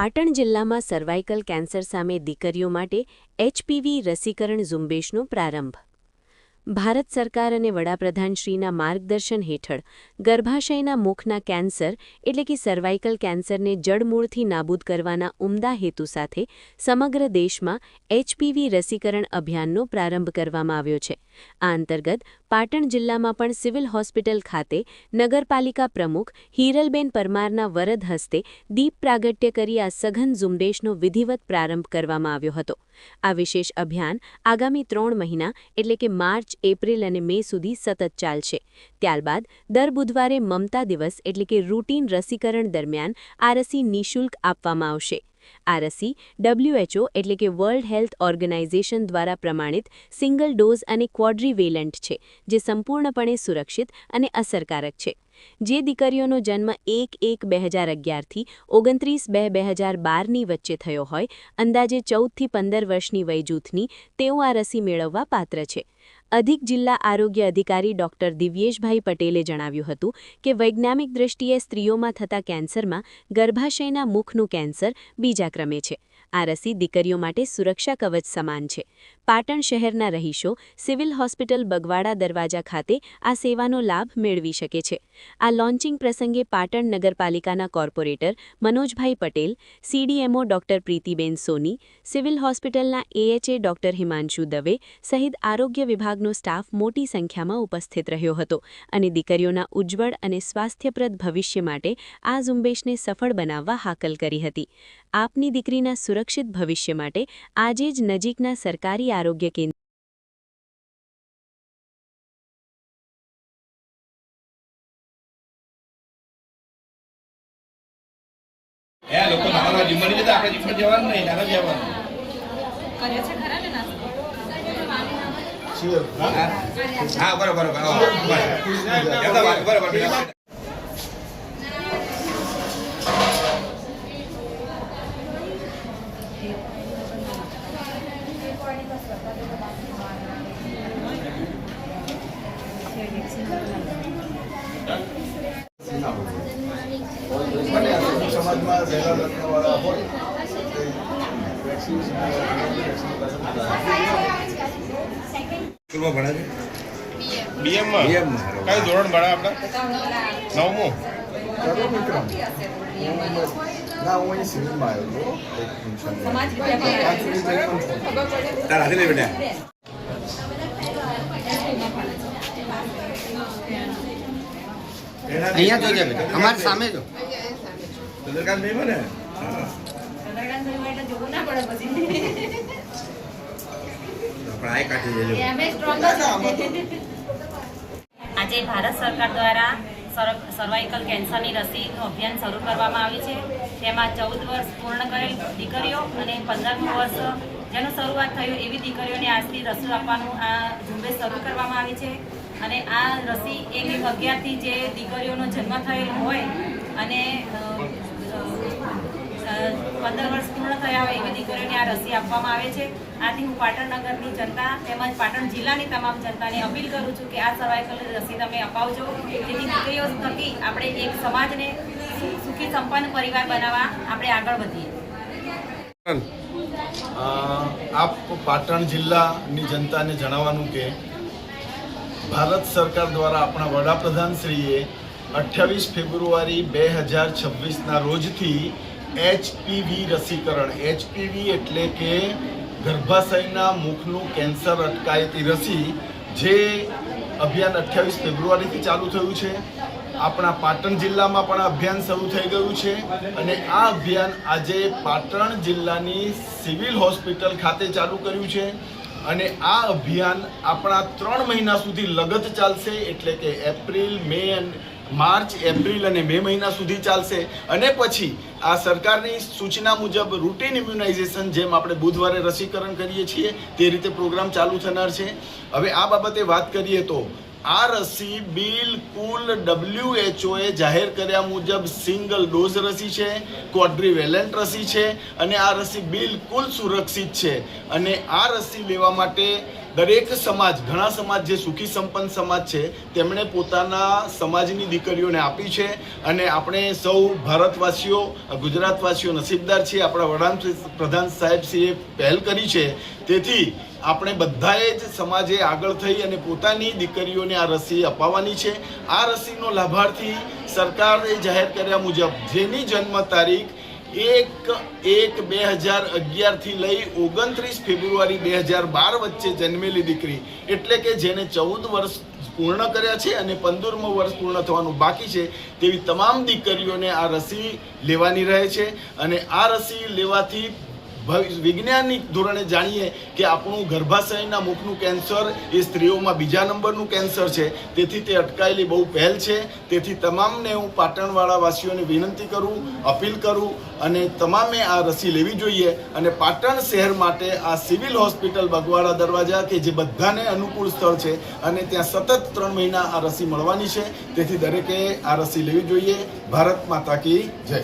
પાટણ જિલ્લામાં cervical cancer સામે દીકરીઓ માટે HPV રસીકરણ ઝુંબેશનો પ્રારંભ। ભારત સરકાર અને વડાપ્રધાનશ્રીના માર્ગદર્શન હેઠળ ગર્ભાશયના મુખના કેન્સર એટલે કે સર્વાઇકલ કેન્સરને જડમૂળથી નાબૂદ કરવાના ઉમદા હેતુ સાથે સમગ્ર દેશમાં HPV રસીકરણ અભિયાનનો પ્રારંભ કરવામાં આવ્યો છે। આ અંતર્ગત પાટણ જિલ્લામાં પણ સિવિલ હોસ્પિટલ ખાતે નગરપાલિકા પ્રમુખ હિરલબેન પરમારના વરદ હસ્તે દીપ પ્રાગટ્ય કરી આ સઘન ઝુંબેશનો વિધિવત પ્રારંભ કરવામાં આવ્યો હતો। આ વિશેષ અભિયાન આગામી 3 મહિના એટલે કે માર્ચ, એપ્રિલ અને મે સુધી સતત ચાલશે। ત્યારબાદ દર બુધવારે મમતા દિવસ એટલે કે રૂટીન રસીકરણ દરમિયાન આ રસી નિઃશુલ્ક આપવામાં આવશે। આ રસી WHO એટલે કે વર્લ્ડ હેલ્થ ઓર્ગેનાઇઝેશન દ્વારા પ્રમાણિત સિંગલ ડોઝ અને ક્વોડ્રીવેલન્ટ છે, જે સંપૂર્ણપણે સુરક્ષિત અને અસરકારક છે। જે દીકરીઓનો જન્મ 1/1/2011 થી 29/2/2012ની વચ્ચે થયો હોય, અંદાજે 14 થી 15 વર્ષની વયજૂથની, તેઓ આ રસી મેળવવા પાત્ર છે। અધિક જિલ્લા આરોગ્ય અધિકારી ડોક્ટર દિવ્યેશભાઈ પટેલે જણાવ્યું હતું કે વૈજ્ઞાનિક દૃષ્ટિએ સ્ત્રીઓમાં થતા કેન્સરમાં ગર્ભાશયના મુખનું કેન્સર બીજા ક્રમે છે। આ રસી દીકરીઓ માટે સુરક્ષા કવચ સમાન છે। પાટણ શહેરના રહીશો સિવિલ હોસ્પિટલ બગવાડા દરવાજા ખાતે આ સેવાનો લાભ મેળવી શકે છે। આ લોન્ચિંગ પ્રસંગે પાટણ નગરપાલિકાના કોર્પોરેટર મનોજભાઈ પટેલ, CDMO ડોક્ટર પ્રીતિબેન સોની, સિવિલ હોસ્પિટલના AHA ડોક્ટર હિમાંશુ દવે સહિત આરોગ્ય વિભાગનો સ્ટાફ મોટી સંખ્યામાં ઉપસ્થિત રહ્યો હતો અને દીકરીઓના ઉજ્જવળ અને સ્વાસ્થ્યપ્રદ ભવિષ્ય માટે આ ઝુંબેશને સફળ બનાવવા હાકલ કરી હતી। આપની દીકરીના સુરક્ષિત ભવિષ્ય માટે આજે જ નજીકના સરકારી આરોગ્ય કેન્દ્ર સમાજમાં રહેલા લગ્નવાળા હોય સ્કૂલમાં ભણે છે બીએમમાં કયું ધોરણ ભણે આપણે 9મું ના હું અહીં સિવિલમાં આવ્યો હતો તારા હાથે લઈ બેટા અહીંયા જોજે બેટા અમારી સામે જો દરકાર નહીં બને આજે ભારત સરકાર દ્વારા સર્વાઇકલ કેન્સરની રસીનું અભિયાન શરૂ કરવામાં આવ્યું છે। તેમાં 14 વર્ષ પૂર્ણ કરેલ દીકરીઓ અને 15મું વર્ષ જેનું શરૂઆત થયું એવી દીકરીઓને આજથી રસી આપવાનું આ ઝુંબેશ શરૂ કરવામાં આવી છે। અને આ રસી 1/11થી જે દીકરીઓનો જન્મ થયેલ હોય અને 15 વર્ષ પૂર્ણ થયા હોય એવી દીકરીઓને આ રસી આપવામાં આવે છે। આથી હું પાટણ નગરની જનતા તેમજ પાટણ જિલ્લાની તમામ જનતાને અપીલ કરું છું કે આ સર્વાઇકલ રસી તમે અપાવજો, જેથી દીકરીઓ થકી આપણે એક સમાજને સુખી સંપન્ન પરિવાર બનાવવા આપણે આગળ વધીએ। આપ પાટણ જિલ્લાની જનતાને જણાવવાનું કે ભારત સરકાર દ્વારા આપણા વડાપ્રધાનશ્રીએ 28 ફેબ્રુઆરી 2026ના રોજથી HPV રસીકરણ, HPV એટલે કે ગર્ભાશયના મુખનું કેન્સર અટકાયતી રસી, જે અભિયાન 28 ફેબ્રુઆરીથી ચાલુ થયું છે। આપણા પાટણ જિલ્લામાં પણ અભિયાન શરૂ થઈ ગયું છે અને આ અભિયાન આજે પાટણ જિલ્લાની સિવિલ હોસ્પિટલ ખાતે ચાલુ કર્યું છે અને આ અભિયાન આપણા 3 મહિના સુધી લગત ચાલશે, એટલે કે એપ્રિલ, મે, માર્ચ, એપ્રિલ અને મે મહિના સુધી ચાલશે અને પછી આ સરકારની સૂચના મુજબ રૂટીન ઇમ્યુનાઇઝેશન, જેમ આપણે બુધવારે રસીકરણ કરીએ છીએ તે રીતે પ્રોગ્રામ ચાલુ થનાર છે। હવે આ બાબતે વાત કરીએ તો આ રસી બિલકુલ WHO જાહેર કર્યા મુજબ સિંગલ ડોઝ રસી છે, ક્વોડ્રીવેલન્ટ રસી છે અને આ રસી બિલકુલ સુરક્ષિત છે અને આ રસી લેવા માટે દરેક સમાજ, ઘણા સમાજ જે સુખી સંપન્ન સમાજ છે તેમણે પોતાના સમાજની દીકરીઓને આપી છે અને આપણે સૌ ભારતવાસીઓ, ગુજરાતવાસીઓ નસીબદાર છીએ. આપણા વડાપ્રધાન સાહેબશ્રીએ પહેલ કરી છે, તેથી આપણે બધાએ જ સમાજે આગળ થઈ અને પોતાની દીકરીઓને આ રસી અપાવવાની છે. આ રસીનો લાભાર્થી સરકારે જાહેર કર્યા મુજબ જેની જન્મ તારીખ 1/1/2011 લઈ 29 ફેબ્રુઆરી 2012 વચ્ચે જન્મેલી દીકરી, એટલે કે જેને 14 વર્ષ પૂર્ણ કર્યા છે અને 15મું વર્ષ પૂર્ણ થવાનું બાકી છે, તેવી તમામ દીકરીઓને આ રસી લેવાની રહે છે. અને આ રસી લેવાથી વૈજ્ઞાનિક ધોરણે જાણીએ કે આપણું ગર્ભાશયના મુખનું કેન્સર એ સ્ત્રીઓમાં બીજા નંબરનું કેન્સર છે, તેથી તે અટકાયેલી બહુ પહેલ છે. તેથી તમામને હું પાટણવાળા વાસીઓને વિનંતી કરું, અપીલ કરું અને તમામે આ રસી લેવી જોઈએ. અને પાટણ શહેર માટે આ સિવિલ હોસ્પિટલ બગવાડા દરવાજા કે જે બધાને અનુકૂળ સ્થળ છે અને ત્યાં સતત 3 મહિના આ રસી મળવાની છે, તેથી દરેકે આ રસી લેવી જોઈએ. ભારત માતા કી જય.